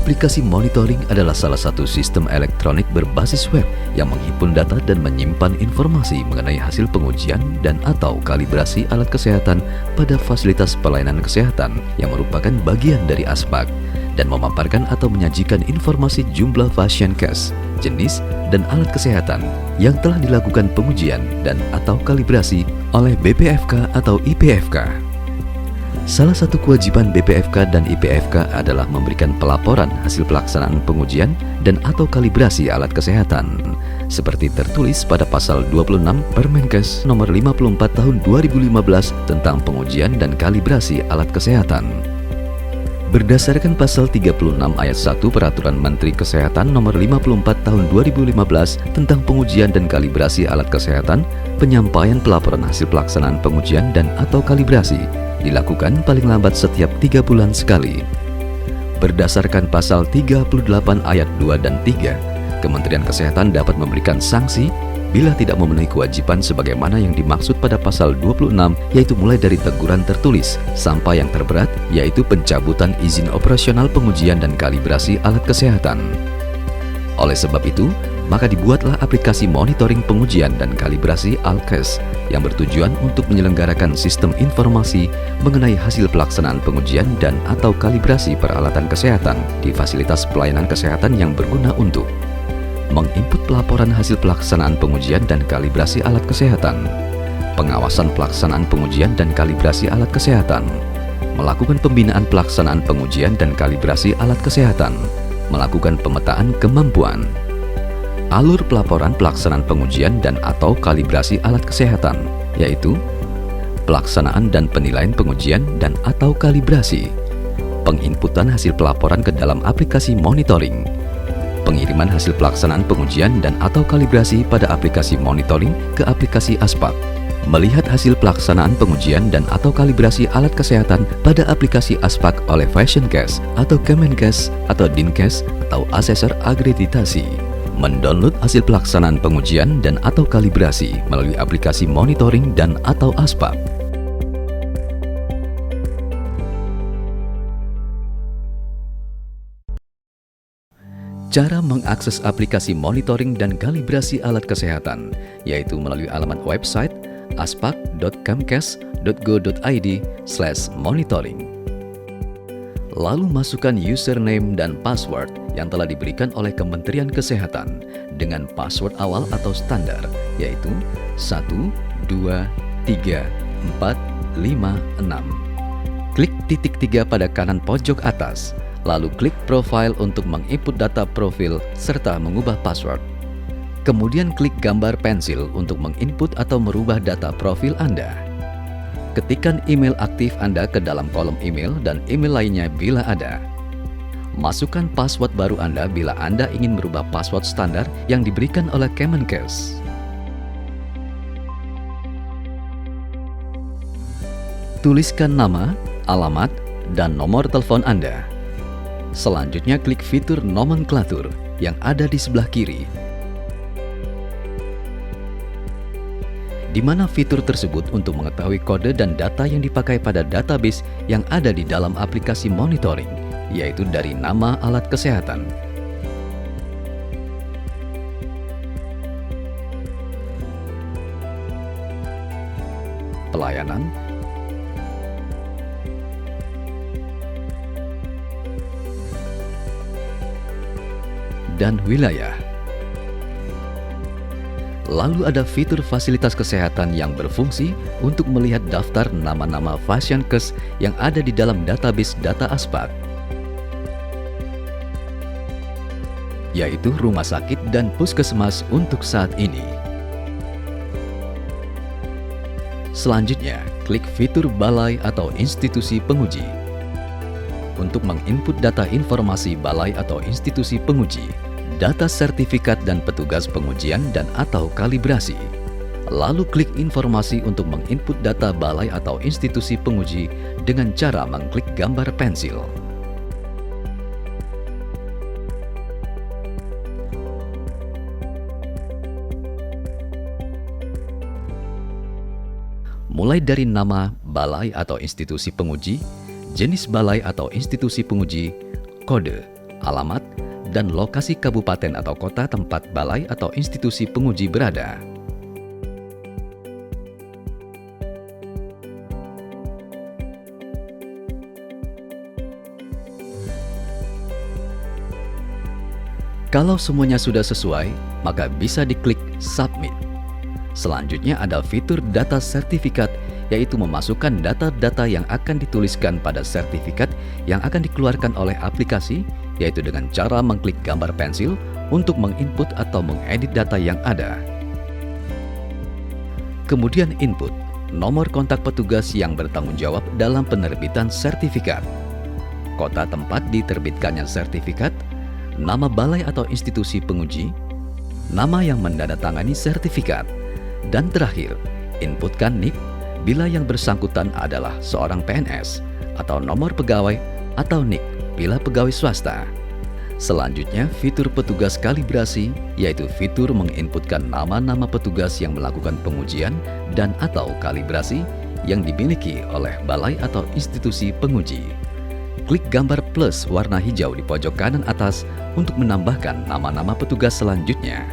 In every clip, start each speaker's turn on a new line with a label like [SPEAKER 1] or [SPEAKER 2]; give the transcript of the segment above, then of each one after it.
[SPEAKER 1] Aplikasi monitoring adalah salah satu sistem elektronik berbasis web yang menghimpun data dan menyimpan informasi mengenai hasil pengujian dan atau kalibrasi alat kesehatan pada fasilitas pelayanan kesehatan yang merupakan bagian dari ASPAK dan memaparkan atau menyajikan informasi jumlah pasien case, jenis, dan alat kesehatan yang telah dilakukan pengujian dan atau kalibrasi oleh BPFK atau IPFK. Salah satu kewajiban BPFK dan IPFK adalah memberikan pelaporan hasil pelaksanaan pengujian dan atau kalibrasi alat kesehatan seperti tertulis pada pasal 26 Permenkes nomor 54 tahun 2015 tentang pengujian dan kalibrasi alat kesehatan. Berdasarkan pasal 36 ayat 1 Peraturan Menteri Kesehatan nomor 54 tahun 2015 tentang pengujian dan kalibrasi alat kesehatan, penyampaian pelaporan hasil pelaksanaan pengujian dan atau kalibrasi dilakukan paling lambat setiap 3 bulan sekali. Berdasarkan pasal 38 ayat 2 dan 3, Kementerian Kesehatan dapat memberikan sanksi bila tidak memenuhi kewajiban sebagaimana yang dimaksud pada pasal 26, yaitu mulai dari teguran tertulis sampai yang terberat, yaitu pencabutan izin operasional pengujian dan kalibrasi alat kesehatan. Oleh sebab itu, maka dibuatlah aplikasi monitoring pengujian dan kalibrasi ALKES yang bertujuan untuk menyelenggarakan sistem informasi mengenai hasil pelaksanaan pengujian dan atau kalibrasi peralatan kesehatan di fasilitas pelayanan kesehatan yang berguna untuk menginput pelaporan hasil pelaksanaan pengujian dan kalibrasi alat kesehatan, pengawasan pelaksanaan pengujian dan kalibrasi alat kesehatan, melakukan pembinaan pelaksanaan pengujian dan kalibrasi alat kesehatan, melakukan pemetaan kemampuan, alur pelaporan pelaksanaan pengujian dan atau kalibrasi alat kesehatan, yaitu pelaksanaan dan penilaian pengujian dan atau kalibrasi, penginputan hasil pelaporan ke dalam aplikasi monitoring, pengiriman hasil pelaksanaan pengujian dan atau kalibrasi pada aplikasi monitoring ke aplikasi ASPAK, melihat hasil pelaksanaan pengujian dan atau kalibrasi alat kesehatan pada aplikasi ASPAK oleh Fashioncase atau Kemenkes atau Dinkes atau asesor akreditasi, mendownload hasil pelaksanaan pengujian dan atau kalibrasi melalui aplikasi monitoring dan atau ASPAK. Cara mengakses aplikasi monitoring dan kalibrasi alat kesehatan, yaitu melalui alamat website aspak.kemkes.go.id/monitoring. Lalu masukkan username dan password yang telah diberikan oleh Kementerian Kesehatan dengan password awal atau standar, yaitu 1, 2, 3, 4, 5, 6. Klik titik 3 pada kanan pojok atas, lalu klik profile untuk menginput data profil serta mengubah password. Kemudian klik gambar pensil untuk menginput atau merubah data profil Anda. Ketikkan email aktif Anda ke dalam kolom email dan email lainnya bila ada. Masukkan password baru Anda bila Anda ingin merubah password standar yang diberikan oleh Kemenkes. Tuliskan nama, alamat, dan nomor telepon Anda. Selanjutnya klik fitur nomenklatur yang ada di sebelah kiri, di mana fitur tersebut untuk mengetahui kode dan data yang dipakai pada database yang ada di dalam aplikasi monitoring, yaitu dari nama alat kesehatan, pelayanan, dan wilayah. Lalu ada fitur fasilitas kesehatan yang berfungsi untuk melihat daftar nama-nama Fashioncase yang ada di dalam database data ASPAK, yaitu rumah sakit dan puskesmas untuk saat ini. Selanjutnya, klik fitur balai atau institusi penguji untuk menginput data informasi balai atau institusi penguji, data sertifikat dan petugas pengujian dan atau kalibrasi. Lalu klik informasi untuk menginput data balai atau institusi penguji dengan cara mengklik gambar pensil. Mulai dari nama balai atau institusi penguji, jenis balai atau institusi penguji, kode, alamat, dan lokasi kabupaten atau kota tempat balai atau institusi penguji berada. Kalau semuanya sudah sesuai, maka bisa diklik Submit. Selanjutnya ada fitur data sertifikat, yaitu memasukkan data-data yang akan dituliskan pada sertifikat yang akan dikeluarkan oleh aplikasi, yaitu dengan cara mengklik gambar pensil untuk menginput atau mengedit data yang ada. Kemudian input nomor kontak petugas yang bertanggung jawab dalam penerbitan sertifikat, kota tempat diterbitkannya sertifikat, nama balai atau institusi penguji, nama yang mendandatangani sertifikat, dan terakhir, inputkan NIK bila yang bersangkutan adalah seorang PNS atau nomor pegawai atau NIK bila pegawai swasta. Selanjutnya, fitur petugas kalibrasi, yaitu fitur menginputkan nama-nama petugas yang melakukan pengujian dan atau kalibrasi yang dimiliki oleh balai atau institusi penguji. Klik gambar plus warna hijau di pojok kanan atas untuk menambahkan nama-nama petugas selanjutnya.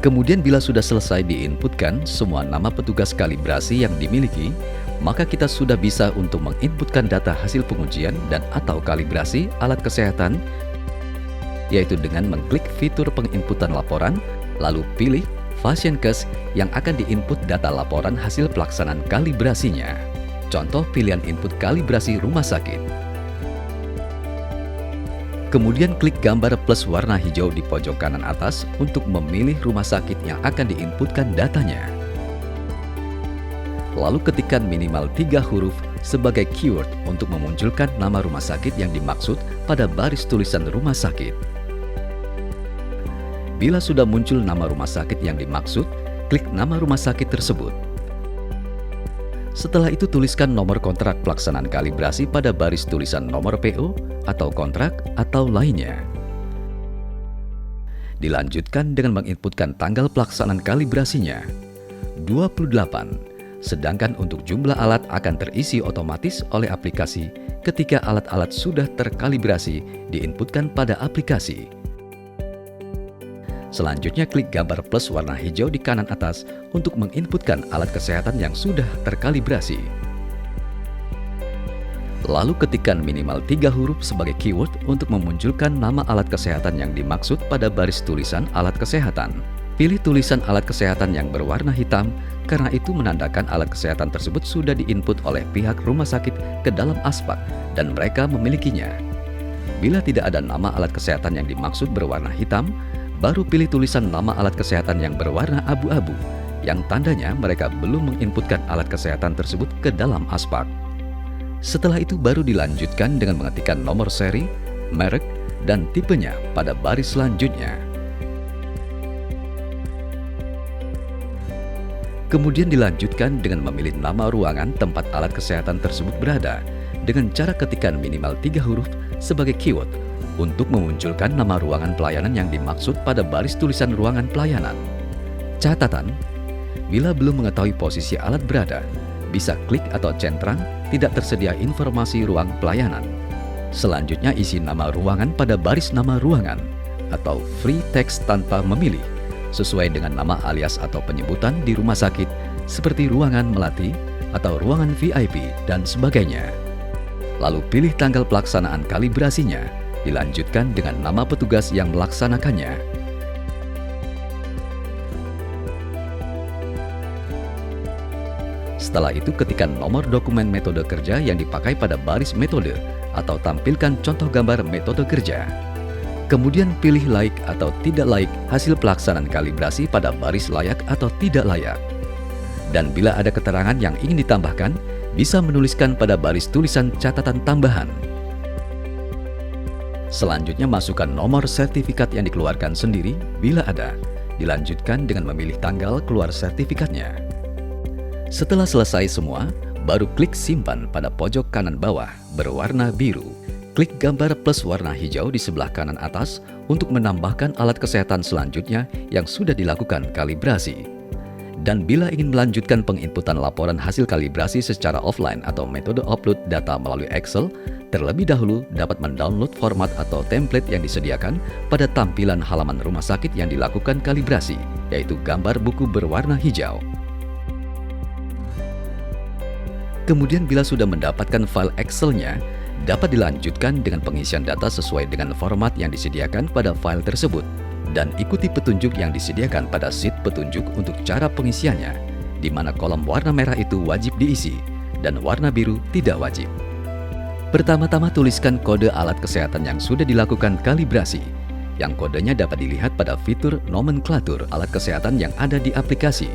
[SPEAKER 1] Kemudian bila sudah selesai diinputkan semua nama petugas kalibrasi yang dimiliki, maka kita sudah bisa untuk menginputkan data hasil pengujian dan atau kalibrasi alat kesehatan, yaitu dengan mengklik fitur penginputan laporan, lalu pilih Fasienkes yang akan diinput data laporan hasil pelaksanaan kalibrasinya. Contoh pilihan input kalibrasi rumah sakit. Kemudian klik gambar plus warna hijau di pojok kanan atas untuk memilih rumah sakit yang akan diinputkan datanya. Lalu ketikkan minimal 3 huruf sebagai keyword untuk memunculkan nama rumah sakit yang dimaksud pada baris tulisan rumah sakit. Bila sudah muncul nama rumah sakit yang dimaksud, klik nama rumah sakit tersebut. Setelah itu tuliskan nomor kontrak pelaksanaan kalibrasi pada baris tulisan nomor PO atau kontrak atau lainnya. Dilanjutkan dengan menginputkan tanggal pelaksanaan kalibrasinya, 28, sedangkan untuk jumlah alat akan terisi otomatis oleh aplikasi ketika alat-alat sudah terkalibrasi diinputkan pada aplikasi. Selanjutnya klik gambar plus warna hijau di kanan atas untuk menginputkan alat kesehatan yang sudah terkalibrasi. Lalu ketikkan minimal 3 huruf sebagai keyword untuk memunculkan nama alat kesehatan yang dimaksud pada baris tulisan alat kesehatan. Pilih tulisan alat kesehatan yang berwarna hitam karena itu menandakan alat kesehatan tersebut sudah diinput oleh pihak rumah sakit ke dalam aspak dan mereka memilikinya. Bila tidak ada nama alat kesehatan yang dimaksud berwarna hitam, baru pilih tulisan nama alat kesehatan yang berwarna abu-abu, yang tandanya mereka belum menginputkan alat kesehatan tersebut ke dalam aspak. Setelah itu baru dilanjutkan dengan mengetikkan nomor seri, merek, dan tipenya pada baris selanjutnya. Kemudian dilanjutkan dengan memilih nama ruangan tempat alat kesehatan tersebut berada, dengan cara ketikkan minimal 3 huruf sebagai keyword untuk memunculkan nama ruangan pelayanan yang dimaksud pada baris tulisan ruangan pelayanan. Catatan, bila belum mengetahui posisi alat berada, bisa klik atau centang tidak tersedia informasi ruang pelayanan. Selanjutnya isi nama ruangan pada baris nama ruangan atau free text tanpa memilih, sesuai dengan nama alias atau penyebutan di rumah sakit seperti ruangan melati atau ruangan VIP dan sebagainya. Lalu pilih tanggal pelaksanaan kalibrasinya, dilanjutkan dengan nama petugas yang melaksanakannya. Setelah itu ketikkan nomor dokumen metode kerja yang dipakai pada baris metode atau tampilkan contoh gambar metode kerja. Kemudian pilih layak atau tidak layak hasil pelaksanaan kalibrasi pada baris layak atau tidak layak. Dan bila ada keterangan yang ingin ditambahkan, bisa menuliskan pada baris tulisan catatan tambahan. Selanjutnya masukkan nomor sertifikat yang dikeluarkan sendiri bila ada. Dilanjutkan dengan memilih tanggal keluar sertifikatnya. Setelah selesai semua, baru klik simpan pada pojok kanan bawah berwarna biru. Klik gambar plus warna hijau di sebelah kanan atas untuk menambahkan alat kesehatan selanjutnya yang sudah dilakukan kalibrasi. Dan bila ingin melanjutkan penginputan laporan hasil kalibrasi secara offline atau metode upload data melalui Excel, Terlebih dahulu dapat mendownload format atau template yang disediakan pada tampilan halaman rumah sakit yang dilakukan kalibrasi, yaitu gambar buku berwarna hijau. Kemudian bila sudah mendapatkan file Excel-nya, dapat dilanjutkan dengan pengisian data sesuai dengan format yang disediakan pada file tersebut, dan ikuti petunjuk yang disediakan pada sheet petunjuk untuk cara pengisiannya, di mana kolom warna merah itu wajib diisi, dan warna biru tidak wajib. Pertama-tama tuliskan kode alat kesehatan yang sudah dilakukan kalibrasi, yang kodenya dapat dilihat pada fitur nomenklatur alat kesehatan yang ada di aplikasi.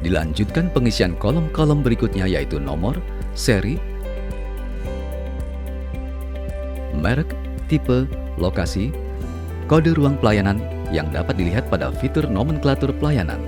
[SPEAKER 1] Dilanjutkan pengisian kolom-kolom berikutnya yaitu nomor, seri, merek, tipe, lokasi, kode ruang pelayanan yang dapat dilihat pada fitur nomenklatur pelayanan,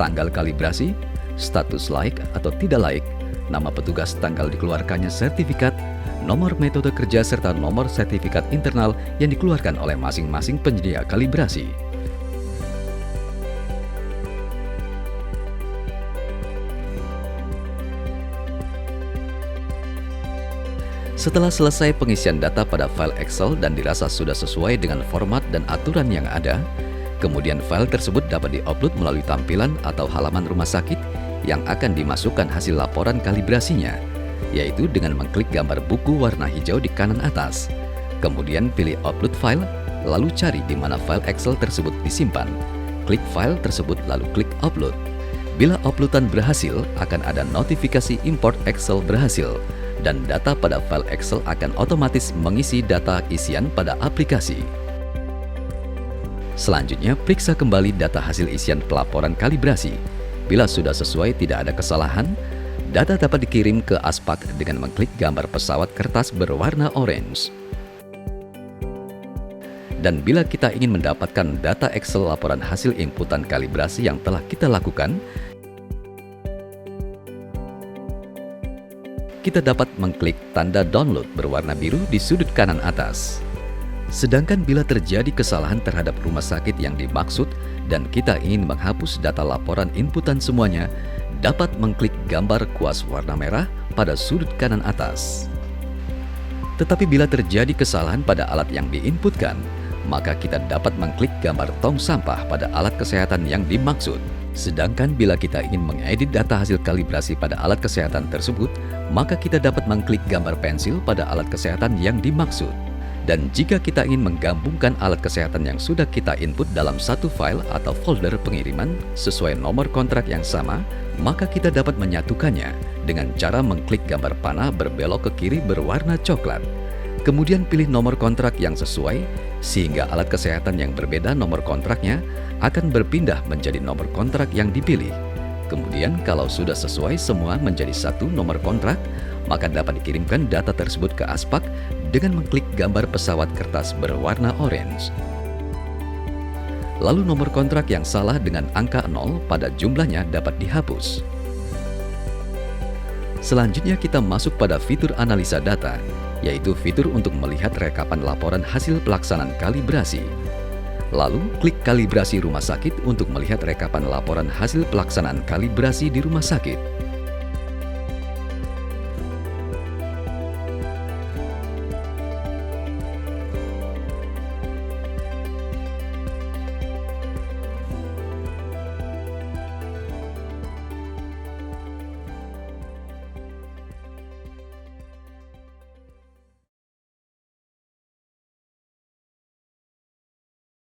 [SPEAKER 1] tanggal kalibrasi, status laik atau tidak laik, nama petugas tanggal dikeluarkannya sertifikat, nomor metode kerja serta nomor sertifikat internal yang dikeluarkan oleh masing-masing penyedia kalibrasi. Setelah selesai pengisian data pada file Excel dan dirasa sudah sesuai dengan format dan aturan yang ada, kemudian file tersebut dapat di-upload melalui tampilan atau halaman rumah sakit yang akan dimasukkan hasil laporan kalibrasinya, yaitu dengan mengklik gambar buku warna hijau di kanan atas. Kemudian pilih upload file, lalu cari di mana file Excel tersebut disimpan. Klik file tersebut lalu klik upload. Bila uploadan berhasil, akan ada notifikasi import Excel berhasil, dan data pada file Excel akan otomatis mengisi data isian pada aplikasi. Selanjutnya, periksa kembali data hasil isian pelaporan kalibrasi. Bila sudah sesuai, tidak ada kesalahan, data dapat dikirim ke Aspak dengan mengklik gambar pesawat kertas berwarna orange. Dan bila kita ingin mendapatkan data Excel laporan hasil inputan kalibrasi yang telah kita lakukan, kita dapat mengklik tanda download berwarna biru di sudut kanan atas. Sedangkan bila terjadi kesalahan terhadap rumah sakit yang dimaksud dan kita ingin menghapus data laporan inputan semuanya, dapat mengklik gambar kuas warna merah pada sudut kanan atas. Tetapi bila terjadi kesalahan pada alat yang diinputkan, maka kita dapat mengklik gambar tong sampah pada alat kesehatan yang dimaksud. Sedangkan bila kita ingin mengedit data hasil kalibrasi pada alat kesehatan tersebut, maka kita dapat mengklik gambar pensil pada alat kesehatan yang dimaksud. Dan jika kita ingin menggabungkan alat kesehatan yang sudah kita input dalam satu file atau folder pengiriman sesuai nomor kontrak yang sama, maka kita dapat menyatukannya dengan cara mengklik gambar panah berbelok ke kiri berwarna coklat. Kemudian pilih nomor kontrak yang sesuai, sehingga alat kesehatan yang berbeda nomor kontraknya akan berpindah menjadi nomor kontrak yang dipilih. Kemudian kalau sudah sesuai semua menjadi satu nomor kontrak, maka dapat dikirimkan data tersebut ke Aspak dengan mengklik gambar pesawat kertas berwarna orange. Lalu nomor kontrak yang salah dengan angka 0 pada jumlahnya dapat dihapus. Selanjutnya kita masuk pada fitur analisa data, yaitu fitur untuk melihat rekapan laporan hasil pelaksanaan kalibrasi. Lalu, klik kalibrasi rumah sakit untuk melihat rekapan laporan hasil pelaksanaan kalibrasi di rumah sakit.